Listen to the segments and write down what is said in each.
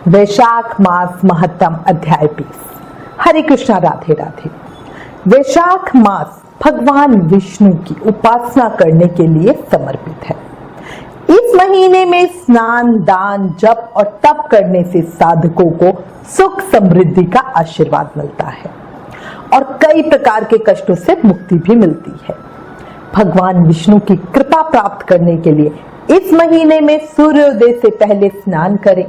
वैशाख मास महत्तम अध्याय 20। हरे कृष्णा, राधे राधे। वैशाख मास भगवान विष्णु की उपासना करने के लिए समर्पित है। इस महीने में स्नान, दान, जप और तप करने से साधकों को सुख समृद्धि का आशीर्वाद मिलता है और कई प्रकार के कष्टों से मुक्ति भी मिलती है। भगवान विष्णु की कृपा प्राप्त करने के लिए इस महीने में सूर्योदय से पहले स्नान करें।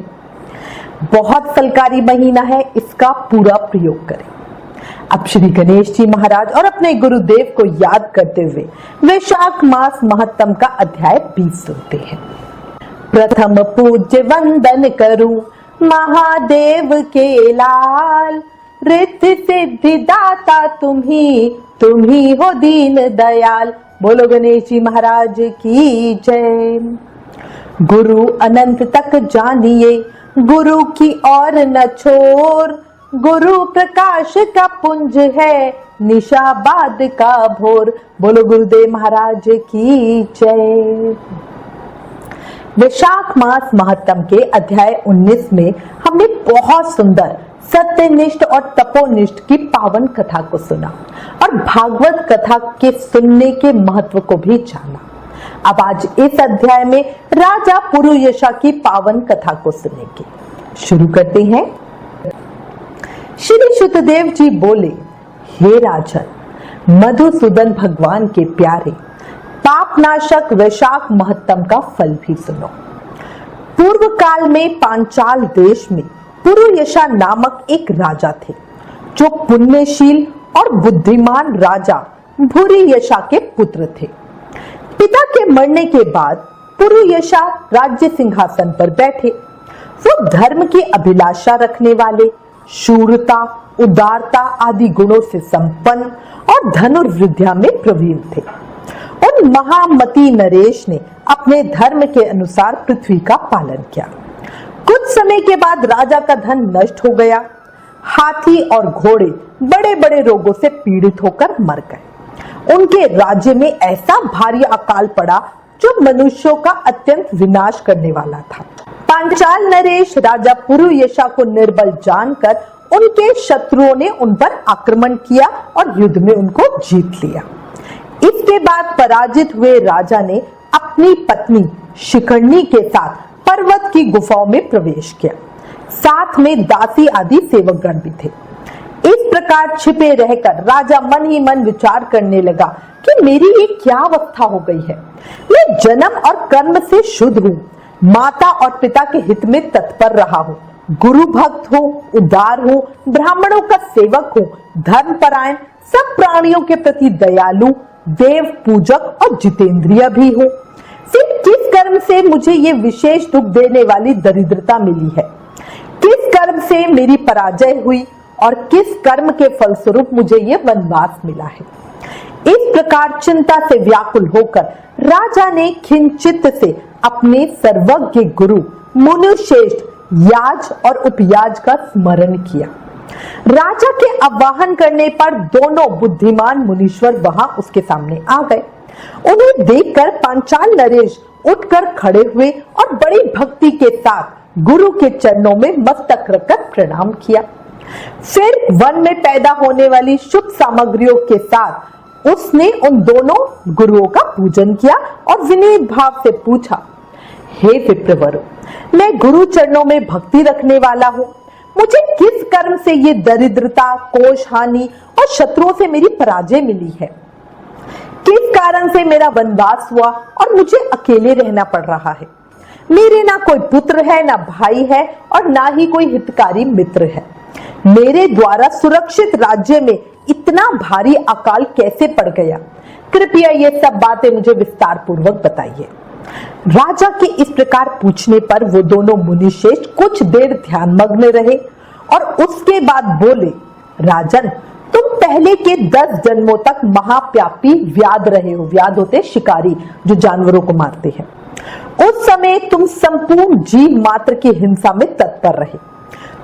बहुत फलकारी महीना है, इसका पूरा प्रयोग करें। अब श्री गणेश जी महाराज और अपने गुरुदेव को याद करते हुए वैशाख मास महत्तम का अध्याय 20 सुनते हैं। प्रथम पूज्य वंदन करूं महादेव के लाल, रिद्धि सिद्धि दाता तुम ही हो दीन दयाल। बोलो गणेश जी महाराज की जय। गुरु अनंत तक जानिए, गुरु की और न छोर, गुरु प्रकाश का पुंज है, निशाबाद का भोर। बोलो गुरुदेव महाराज की जय। वैशाख मास महत्तम के अध्याय 19 में हमने बहुत सुंदर सत्यनिष्ठ और तपोनिष्ठ की पावन कथा को सुना और भागवत कथा के सुनने के महत्व को भी जाना। अब आज इस अध्याय में राजा पुरुयशा की पावन कथा को सुनेंगे। शुरू करते हैं। श्री शुतदेव जी बोले, हे राजन, मधुसूदन भगवान के प्यारे, पापनाशक वैशाख महत्तम का फल भी सुनो। पूर्व काल में पांचाल देश में पुरुयशा नामक एक राजा थे, जो पुण्यशील और बुद्धिमान राजा भूरियशा के पुत्र थे। पिता के मरने के बाद पुरुयशा राज्य सिंहासन पर बैठे। वो धर्म की अभिलाषा रखने वाले, शूरता, उदारता आदि गुणों से संपन्न और धनुर्विद्या में प्रवीण थे। उन महामती नरेश ने अपने धर्म के अनुसार पृथ्वी का पालन किया। कुछ समय के बाद राजा का धन नष्ट हो गया। हाथी और घोड़े बड़े बड़े रोगों से पीड़ित होकर मर गए। उनके राज्य में ऐसा भारी अकाल पड़ा जो मनुष्यों का अत्यंत विनाश करने वाला था। पांचाल नरेश राजा पुरुयशा को निर्बल जानकर उनके शत्रुओं ने उन पर आक्रमण किया और युद्ध में उनको जीत लिया। इसके बाद पराजित हुए राजा ने अपनी पत्नी शिखंडी के साथ पर्वत की गुफाओं में प्रवेश किया। साथ में दासी आदि सेवकगण भी थे। इस प्रकार छिपे रहकर राजा मन ही मन विचार करने लगा कि मेरी ये क्या अवस्था हो गई है। मैं जन्म और कर्म से शुद्ध हूँ, माता और पिता के हित में तत्पर रहा हूँ, गुरु भक्त हूँ, उदार हूँ, ब्राह्मणों का सेवक हूँ, धर्मपरायण, सब प्राणियों के प्रति दयालु, देव पूजक और जितेंद्रिय भी हूँ। फिर किस कर्म से मुझे ये विशेष दुख देने वाली दरिद्रता मिली है? किस कर्म से मेरी पराजय हुई और किस कर्म के फलस्वरूप मुझे ये वनवास मिला है? इस प्रकार चिंता से व्याकुल होकर राजा ने खिंचित से अपने सर्वज्ञ गुरु मुनिश्रेष्ठ याज और उपयाज का स्मरण किया। राजा के आह्वान करने पर दोनों बुद्धिमान मुनीश्वर वहां उसके सामने आ गए। उन्हें देखकर पांचाल नरेश उठकर खड़े हुए और बड़ी भक्ति के साथ गुरु के चरणों में मस्तक रखकर प्रणाम किया। फिर वन में पैदा होने वाली शुभ सामग्रियों के साथ उसने उन दोनों गुरुओं का पूजन किया और विनीत भाव से पूछा, हे विप्रवरों, मैं गुरु चरणों में भक्ति रखने वाला हूँ। मुझे किस कर्म से ये दरिद्रता, कोष हानि और शत्रुओं से मेरी पराजय मिली है? किस कारण से मेरा वनवास हुआ और मुझे अकेले रहना पड़ रहा है? मेरे ना कोई पुत्र है, ना भाई है और ना ही कोई हितकारी मित्र है। मेरे द्वारा सुरक्षित राज्य में इतना भारी अकाल कैसे पड़ गया? कृपया ये सब बातें मुझे विस्तार पूर्वक बताइए। राजा के इस प्रकार पूछने पर वो दोनों मुनिश्रेष्ठ कुछ देर ध्यानमग्न रहे और उसके बाद बोले, राजन, तुम पहले के 10 जन्मों तक महाप्यापी व्याध रहे हो। व्याध होते शिकारी जो जानवरों को मारते हैं। उस समय तुम संपूर्ण जीव मात्र की हिंसा में तत्पर रहे।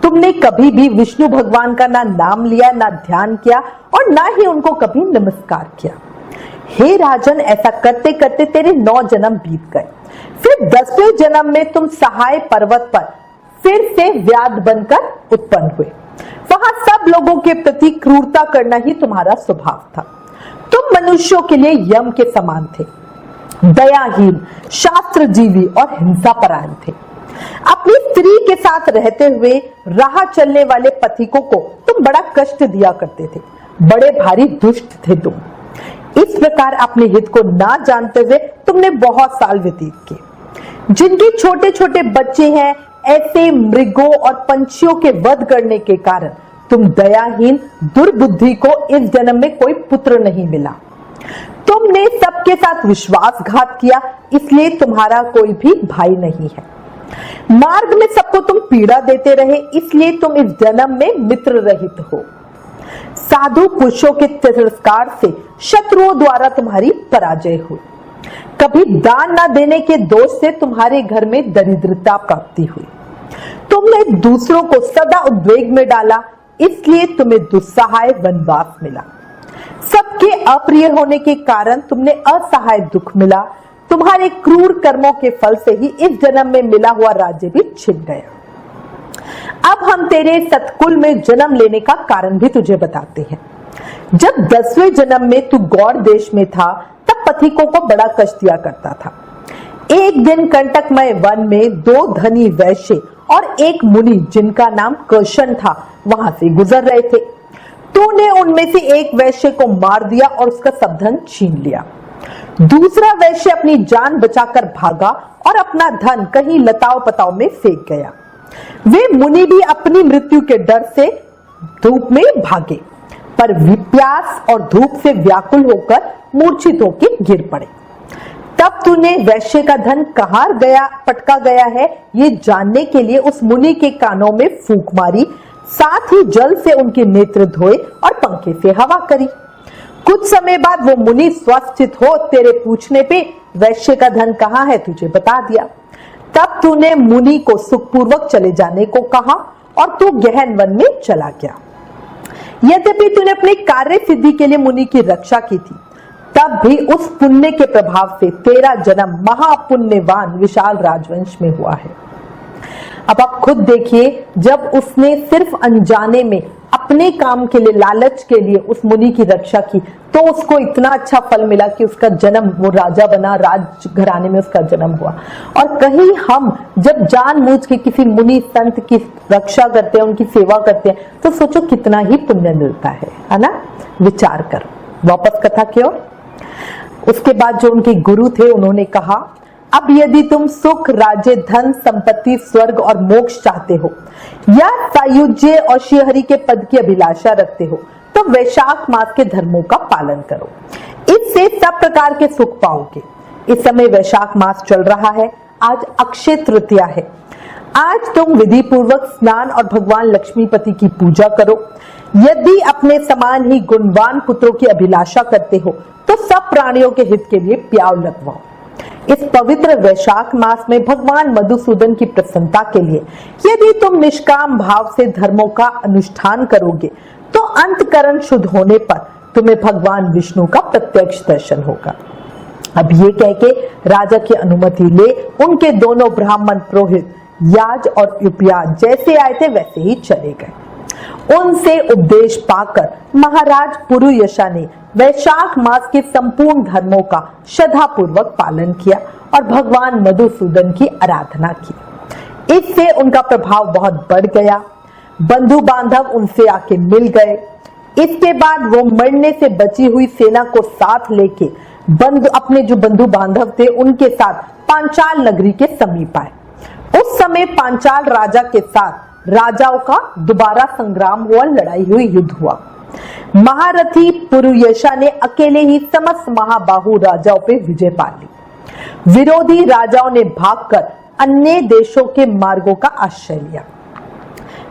तुमने कभी भी विष्णु भगवान का ना नाम लिया, ना ध्यान किया और ना ही उनको कभी नमस्कार किया। हे राजन, ऐसा करते करते तेरे 9 जन्म बीत गए। फिर 10वें जन्म में तुम सहाय पर्वत पर फिर से व्याध बनकर उत्पन्न हुए। वहां सब लोगों के प्रति क्रूरता करना ही तुम्हारा स्वभाव था। तुम मनुष्यों के लिए यम के समान थे, दयाहीन, शास्त्रजीवी और हिंसापरायण थे। अपनी स्त्री के साथ रहते हुए राह चलने वाले पथिकों को तुम बड़ा कष्ट दिया करते थे, बड़े भारी दुष्ट थे तुम। इस प्रकार अपने हित को ना जानते हुए तुमने बहुत साल व्यतीत किए। जिनके छोटे छोटे बच्चे हैं, ऐसे मृगों और पंछियों के वध करने के कारण तुम दयाहीन दुर्बुद्धि को इस जन्म में कोई पुत्र नहीं मिला। तुमने सबके साथ विश्वासघात किया, इसलिए तुम्हारा कोई भी भाई नहीं है। मार्ग में सबको तुम पीड़ा देते रहे, इसलिए तुम इस जन्म में मित्र रहित हो। साधु पुरुषों के तिरस्कार से शत्रुओं द्वारा तुम्हारी पराजय हुई। कभी दान न देने के दोष से तुम्हारे घर में दरिद्रता प्राप्ति हुई। तुमने दूसरों को सदा उद्वेग में डाला, इसलिए तुम्हें दुस्सहाय वनवास मिला। सबके अप्रिय होने के कारण तुमने असहाय दुख मिला। तुम्हारे क्रूर कर्मों के फल से ही इस जन्म में मिला हुआ राज्य भी छिन गया। अब हम तेरे सतकुल में जन्म लेने का कारण भी तुझे बताते हैं। जब 10वें जन्म में तू गौड़ देश में था, तब पथिकों को बड़ा कष्ट दिया करता था। एक दिन कंटकमय वन में 2 धनी वैश्य और एक मुनि जिनका नाम कर्षण था, वहां से गुजर रहे थे। तूने उनमें से एक वैश्य को मार दिया और उसका सब धन छीन लिया। दूसरा वैश्य अपनी जान बचाकर भागा और अपना धन कहीं लताओ पताओ में फेंक गया। वे मुनि भी अपनी मृत्यु के डर से धूप में भागे, पर प्यास और धूप से व्याकुल होकर मूर्छित होकर गिर पड़े। तब तूने वैश्य का धन कहाँ पटका गया है, ये जानने के लिए उस मुनि के कानों में फूंक मारी, साथ ही जल से उनके नेत्र धोए और पंखे से हवा करी। कुछ समय बाद वो मुनि स्वस्थित हो तेरे पूछने पे वैश्य का धन कहाँ है तुझे बता दिया। तब तूने मुनि को सुखपूर्वक चले जाने को कहा और तू गहन वन में चला गया। यद्यपि तूने अपने कार्य सिद्धि के लिए मुनि की रक्षा की थी, तब भी उस पुण्य के प्रभाव से तेरा जन्म महापुण्यवान विशाल राजवंश में हुआ है। अब आप खुद देखिए, जब उसने सिर्फ अनजाने में अपने काम के लिए, लालच के लिए उस मुनि की रक्षा की, तो उसको इतना अच्छा फल मिला कि उसका जन्म, वो राजा बना, राजघराने में उसका जन्म हुआ। और कहीं हम जब जानबूझ के किसी मुनि संत की रक्षा करते हैं, उनकी सेवा करते हैं, तो सोचो कितना ही पुण्य मिलता है ना। विचार कर। वापस कथा की ओर। उसके बाद जो उनके गुरु थे, उन्होंने कहा, अब यदि तुम सुख, राज्य, धन, संपत्ति, स्वर्ग और मोक्ष चाहते हो या सायुज्य और श्रीहरि के पद की अभिलाषा रखते हो, तो वैशाख मास के धर्मों का पालन करो। इससे सब प्रकार के सुख पाओगे। इस समय वैशाख मास चल रहा है। आज अक्षय तृतीया है। आज तुम विधि पूर्वक स्नान और भगवान लक्ष्मीपति की पूजा करो। यदि अपने समान ही गुणवान पुत्रों की अभिलाषा करते हो, तो सब प्राणियों के हित के लिए प्याव लगवाओ। इस पवित्र वैशाख मास में भगवान मधुसूदन की प्रसन्नता के लिए यदि तुम निष्काम भाव से धर्मों का अनुष्ठान करोगे, तो अंतकरण शुद्ध होने पर तुम्हें भगवान विष्णु का प्रत्यक्ष दर्शन होगा। अब ये कह के राजा की अनुमति ले उनके दोनों ब्राह्मण पुरोहित याज और उपयाज जैसे आए थे वैसे ही चले गए। उनसे उपदेश पाकर महाराज पुरुयशा ने वैशाख मास के संपूर्ण धर्मों का श्रद्धापूर्वक पालन किया और भगवान मधुसूदन की आराधना की। इससे उनका प्रभाव बहुत बढ़ गया। बंधु बांधव उनसे आके मिल गए। इसके बाद वो मरने से बची हुई सेना को साथ लेके अपने जो बंधु बांधव थे उनके साथ पांचाल नगरी के समीप आए। उस समय पांचाल राजा के साथ राजाओं का दोबारा संग्राम हुआ, लड़ाई हुई, युद्ध हुआ। महारथी पुरुयशा ने अकेले ही समस्त महाबाहु राजाओं पे विजय पा ली। विरोधी राजाओं ने भागकर अन्य देशों के मार्गों का आश्रय लिया।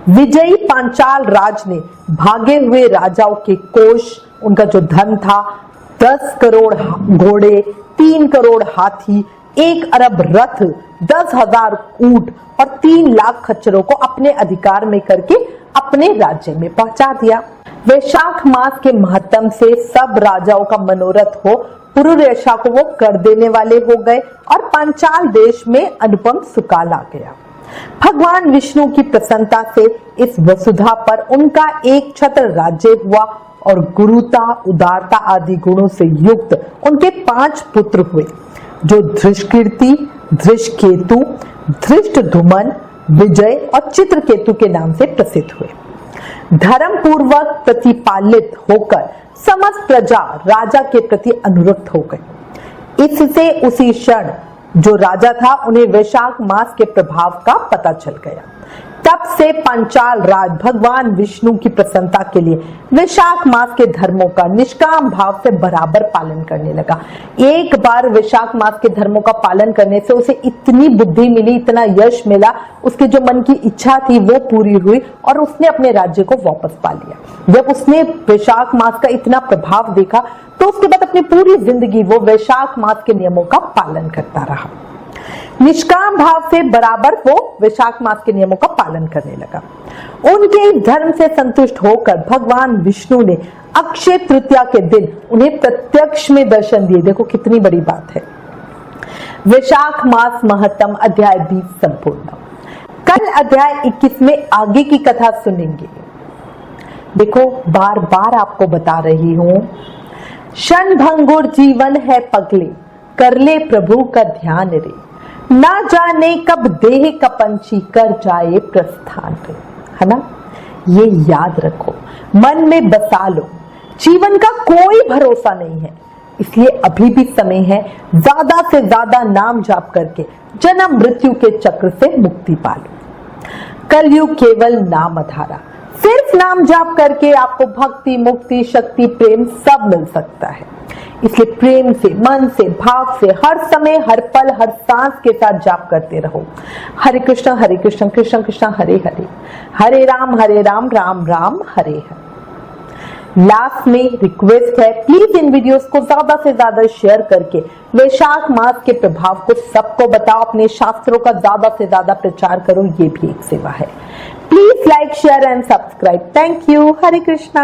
विजयी पांचाल राज ने भागे हुए राजाओं के कोष, उनका जो धन था, 10 करोड़ घोड़े, 3 करोड़ हाथी, 1 अरब रथ, 10,000 ऊंट और 3 लाख खच्चरों को अपने अधिकार में करके अपने राज्य में पहुंचा दिया। वैशाख मास के महत्तम से सब राजाओं का मनोरथ हो पुरुयशा को वो कर देने वाले हो गए और पांचाल देश में अनुपम सुकाल आ गया। भगवान विष्णु की प्रसन्नता से इस वसुधा पर उनका एक छत्र राज्य हुआ और गुरुता, उदारता आदि गुणों से युक्त उनके 5 पुत्र हुए, जो धृष्टकीर्ति, धृष्टकेतु, धृष्टद्युम्न, विजय और चित्रकेतु के नाम से प्रसिद्ध हुए। धर्म पूर्वक प्रतिपालित होकर समस्त प्रजा राजा के प्रति अनुरक्त हो गई। इससे उसी क्षण जो राजा था उन्हें वैशाख मास के प्रभाव का पता चल गया। तब से पांचाल राज भगवान विष्णु की प्रसन्नता के लिए वैशाख मास के धर्मों का निष्काम भाव से बराबर पालन करने लगा। एक बार वैशाख मास के धर्मों का पालन करने से उसे इतनी बुद्धि मिली, इतना यश मिला, उसके जो मन की इच्छा थी वो पूरी हुई और उसने अपने राज्य को वापस पा लिया। जब उसने वैशाख मास का इतना प्रभाव देखा तो उसके बाद अपनी पूरी जिंदगी वो वैशाख मास के नियमों का पालन करता रहा। निष्काम भाव से बराबर वो वैशाख मास के नियमों का पालन करने लगा। उनके धर्म से संतुष्ट होकर भगवान विष्णु ने अक्षय तृतीया के दिन उन्हें प्रत्यक्ष में दर्शन दिए। देखो कितनी बड़ी बात है। वैशाख मास महत्तम अध्याय 20 संपूर्ण। कल अध्याय 21 में आगे की कथा सुनेंगे। देखो बार बार आपको बता रही हूं, क्षण भंगुर जीवन है पगले, कर ले प्रभु का ध्यान रे, ना जाने कब देह का पंछी कर जाए प्रस्थान पे, है ना। ये याद रखो, मन में बसा लो, जीवन का कोई भरोसा नहीं है, इसलिए अभी भी समय है ज्यादा से ज्यादा नाम जाप करके जन्म मृत्यु के चक्र से मुक्ति पालो। कलयुग केवल नाम आधारा, सिर्फ नाम जाप करके आपको भक्ति, मुक्ति, शक्ति, प्रेम सब मिल सकता है। इसलिए प्रेम से, मन से, भाव से हर समय, हर पल, हर सांस के साथ जाप करते रहो। हरे कृष्ण कृष्ण कृष्ण हरे हरे, हरे राम राम राम हरे हरे। लास्ट में रिक्वेस्ट है, प्लीज इन वीडियोस को ज्यादा से ज्यादा शेयर करके वैशाख मास के प्रभाव को सबको बताओ। अपने शास्त्रों का ज्यादा से ज्यादा प्रचार करो, ये भी एक सेवा है। Please like, share and subscribe. Thank you. Hare Krishna.